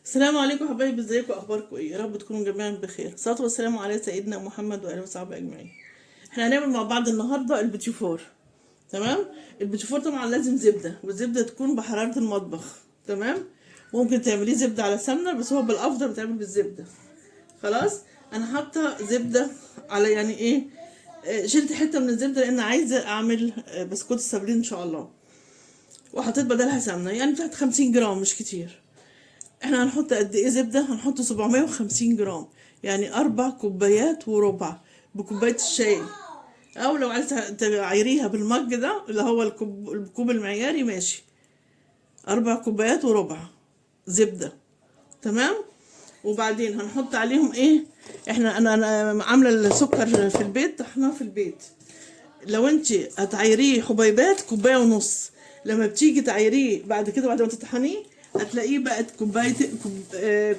السلام عليكم حبايبي، ازيكم؟ اخباركم ايه؟ يا رب تكونوا جميعا بخير. الصلاه والسلام على سيدنا محمد واله وصحبه اجمعين. احنا هنعمل مع بعض النهارده البيتيفور. تمام. البيتيفور طبعا لازم زبده، والزبده تكون بحراره المطبخ. تمام. ممكن تعمليه زبده على سمنه، بس هو بالافضل بتعمل بالزبده. خلاص. انا حاطه زبده على يعني ايه، شلت حته من الزبده لان عايزه اعمل بسكوت السابلين ان شاء الله. وحطيت بدلها سمنه، يعني بتاعت 50 جرام، مش كتير. احنا هنحط قد ايه زبدة؟ هنحط 750 جرام، يعني 4 كوبايات وربع، بكوباية الشاي. او لو عايز تعيريها بالمج ده اللي هو الكوب المعياري، ماشي. 4 كوبايات وربع زبدة. تمام. وبعدين هنحط عليهم ايه؟ انا عامله السكر في البيت، طحناه في البيت. لو انت هتعيريه حبيبات، كوبايه ونص. لما بتيجي تعيريه بعد كده، بعد ما تطحنيه، هتلاقيه بقت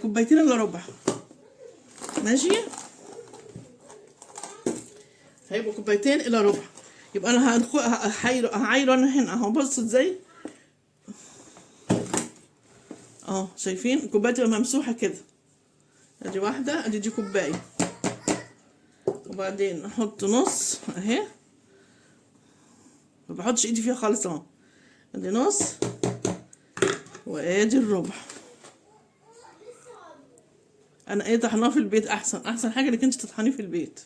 كوبايتين الا ربع. ماشي. هيبقوا كوبايتين الا ربع. يبقى انا هعايره انا هنا اهو. بصوا ازاي اهو، شايفين الكوبايه تبقى ممسوحه كده. ادي واحده، ادي دي كوبايه. وبعدين احط نص اهي، ما بحطش ايدي فيها خالص اهو. ادي نص، وادي الربع. انا ايه، طحناه في البيت احسن حاجه انك انت تطحنيه في البيت.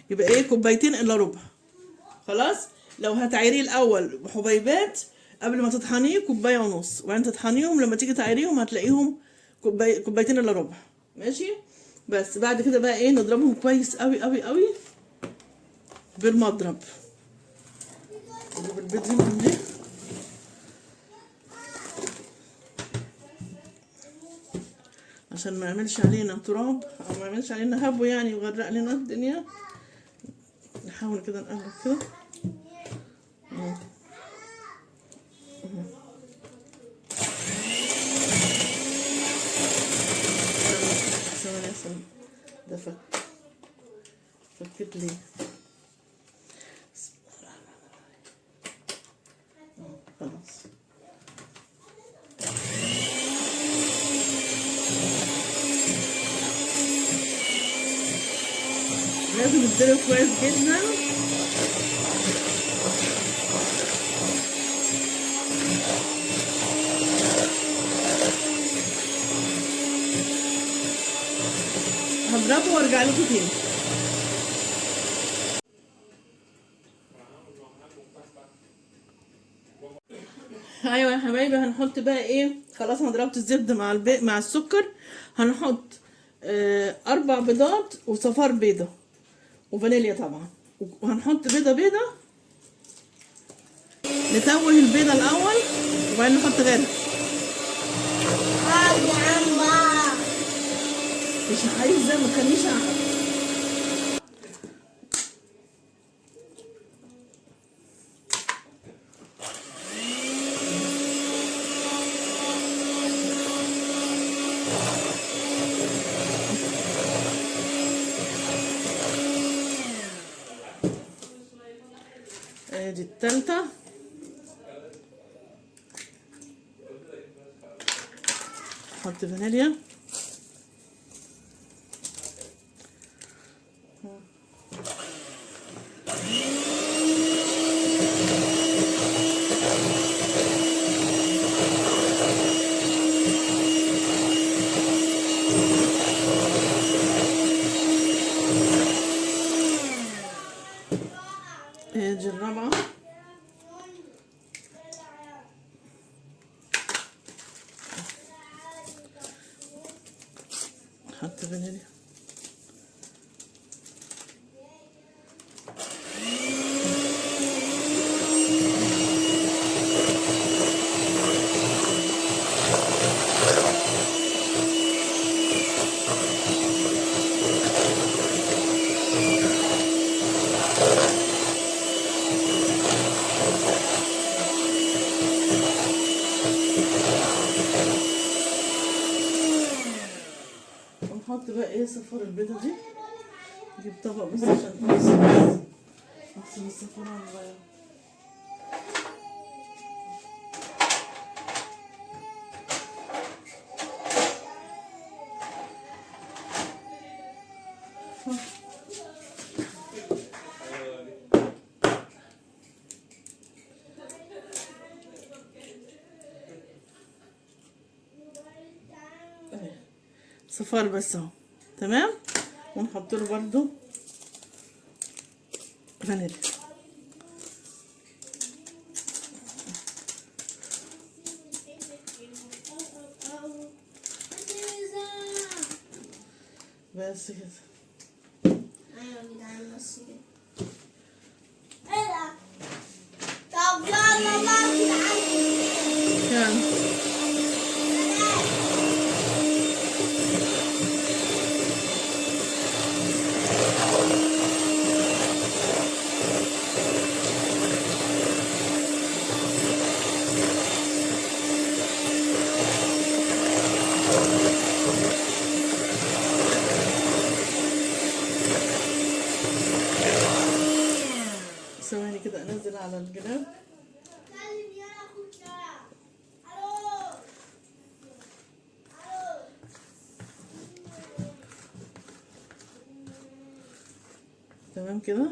يبقى ايه، كوبايتين الا ربع. خلاص. لو هتعيريه الاول بحبيبات قبل ما تطحنيه كوبايه ونص، وبعدين تطحنيهم لما تيجي تعيريهم هتلاقيهم كوبايتين الا ربع. ماشي. بس بعد كده بقى ايه، نضربهم كويس قوي قوي قوي بالمضرب. نجيب البيض هنا دي، عشان ما يعملش علينا تراب او ما يعملش علينا هبو يعني، ويغرق لنا الدنيا. نحاول كده نقلب كده. ثواني عشان ده فكت لي. خلاص. لازم يتضرب كويس جدا. هضربه وارجع لكم تاني. ايوه يا حبايبي، هنحط بقى ايه، خلاص انا ضربت الزبده مع السكر. هنحط 4 بيضات وصفار بيضه وفانيليا طبعا. وهنحط بيضه. نتوه البيضه الاول وبعدين نحط غيرها. مش عايزه، ما تخليش ادي التالتة. نحط فانيليا. ادي الرابعة. نحط فانيليا. ونحط بقى ايه، صفار البيضة دي. نجيب طبق بس عشان نغسل الصفار ونغيره. صفار بس اهو. تمام. ونحط له برده فانيليا. بس كده. ايوه يا جدعان بس كده. ايه ده؟ طب يلا بقى يا جدعان. كان ثواني كده انزل على الجناب. تمام كده.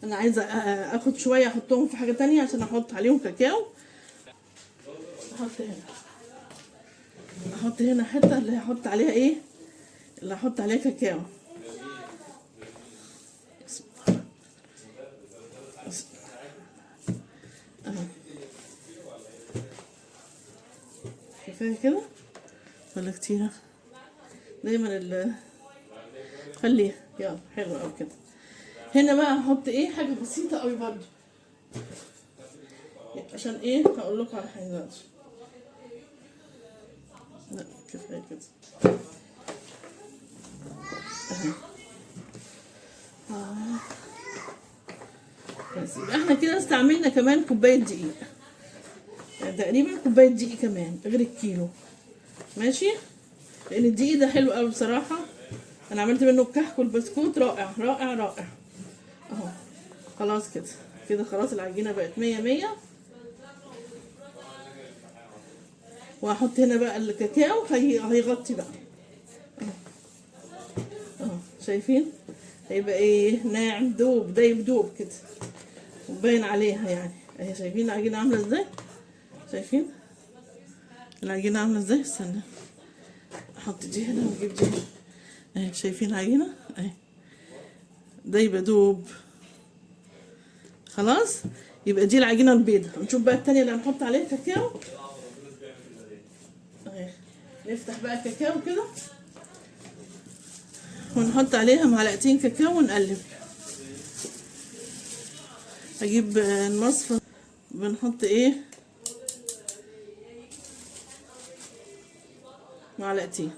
انا عايزه اخد شويه احطهم في حاجه تانية عشان احط عليهم كاكاو. احط هنا حته اللي هحط عليها ايه، اللي هحط عليها كاكاو. كفايه كده ولا كتير؟ دايما خليها يلا حلو قوي كده. هنا بقى هحط ايه حاجه بسيطه قوي برضو، عشان ايه هقول لكم على حاجه دلوقتي. لا كفايه كده بس. يبقى احنا كده استعملنا كمان كوبايه دقيق، يعني تقريبا كوبايه دقيق كمان غير الكيلو. ماشي. لان الدقيق ده حلو قوي بصراحه. انا عملت منه الكحك والبسكوت رائع رائع رائع اهو. خلاص كده كده خلاص العجينه بقت 100 وهحط هنا بقى الكاكاو هيغطي بقى اهو. شايفين هيبقى ايه ناعم دوب دايب دوب كده وباين عليها يعني اهي. شايفين العجينه عامله ازاي؟ شايفين العجينه عامله ازاي؟ استنى احط دي هنا واجيب دي اهي. شايفين العجينه اهي دايبه دوب. خلاص يبقى دي العجينه البيضاء. نشوف بقى التانية اللي هنحط عليها كاكاو اهي. نفتح بقى الكاكاو كده ونحط عليها معلقتين كاكاو ونقلب. اجيب المصفى بنحط ايه معلقتين.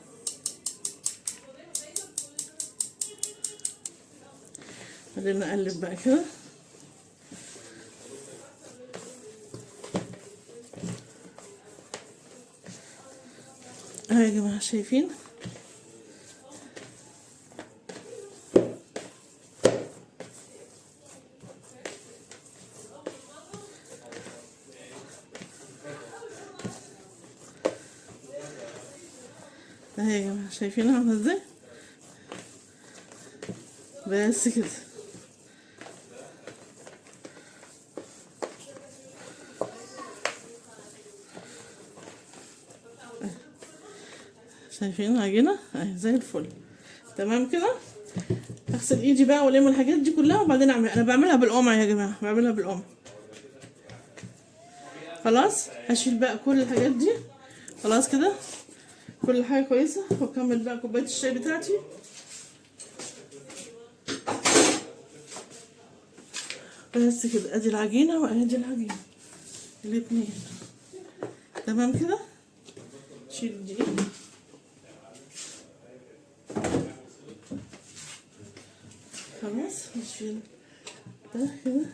خلينا نقلب بقى كده. اهي يا جماعه شايفين اهي يا جماعه شايفين عامله ازاي؟ بس كده. شايفين العجينه اهي زي الفل. تمام كده. اغسل ايدي بقى والم الحاجات دي كلها وبعدين اعمل. انا بعملها بالقمع يا جماعه، بعملها بالقمع. خلاص هشيل بقى كل الحاجات دي. خلاص كده كل حاجه كويسه. واكمل بقى كوبايه الشاي بتاعتي. بس كده، ادي العجينة وادي العجينة الاتنين. تمام كده. شيل دي. خلاص نشيل ده كده.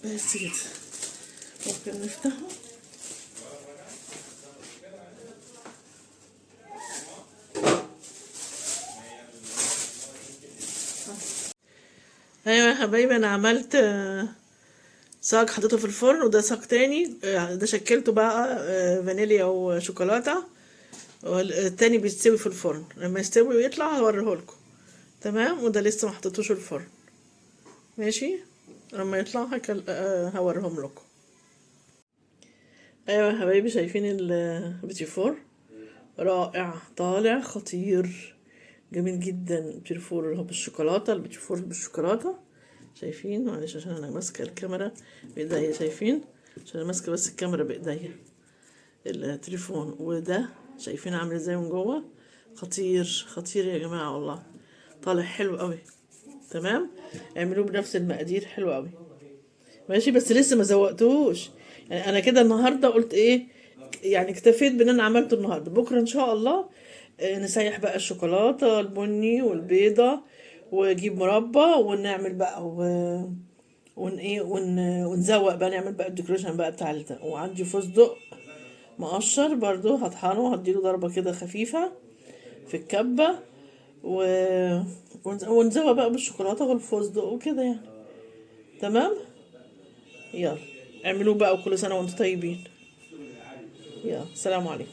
بس كده ممكن نفتحه. ايوه يا حبايبي، انا عملت صاج حطيته في الفرن، وده صاج تاني ده شكلته بقى فانيليا وشوكولاته، والتاني بيستوي في الفرن. لما يستوي ويطلع هوريهولكم. تمام. وده لسه ما حطيتوش الفرن. ماشي. لما يطلع هوريهم لكم. ايوه يا حبايبي، شايفين البيتي فور؟ رائع، طالع خطير، جميل جدا. البيتي فور اللي هو بالشوكولاته، البيتي فور بالشوكولاته. شايفين؟ معلش عشان انا ماسكه الكاميرا بايديا. شايفين؟ عشان انا ماسكه بس الكاميرا بايديا التليفون. وده شايفين عامل ازاي من جوه؟ خطير خطير يا جماعه والله، طالع حلو قوي. تمام. اعملوه بنفس المقادير، حلو قوي. ماشي. بس لسه ما زوقتوش يعني. انا كده النهارده قلت ايه يعني، اكتفيت بان انا عملته النهارده. بكره ان شاء الله نسيح بقى الشوكولاته البني والبيضه، واجيب مربى ونعمل بقى ونزوق بقى، نعمل بقى الديكوريشن بقى بتاع وعندي فستق مقشر برضو هطحنه، هديله ضربه كده خفيفه في الكبه ونزوق بقى بالشوكولاته والفستق وكده يعني. تمام. يلا اعملوه بقى، وكل سنة وانتم طيبين. يلا سلام عليكم.